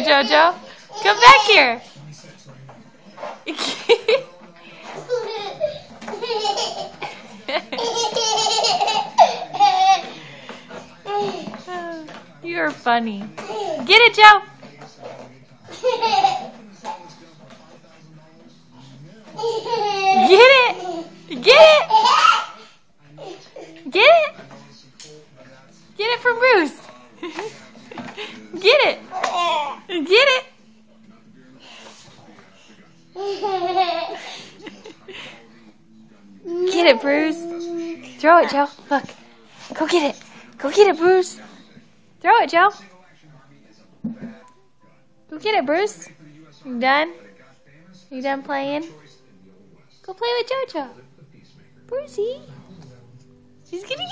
here, JoJo. Come back here. You're funny. Get it, Joe. Get it. Get it. Get it. Get it from Bruce. Get it. Get it. Get it, Bruce. Throw it, Joe. Look. Go get it. Go get it, Bruce. Throw it, Joe. Go get it, Bruce. You done? You done playing? Go play with JoJo. Brucey. He's getting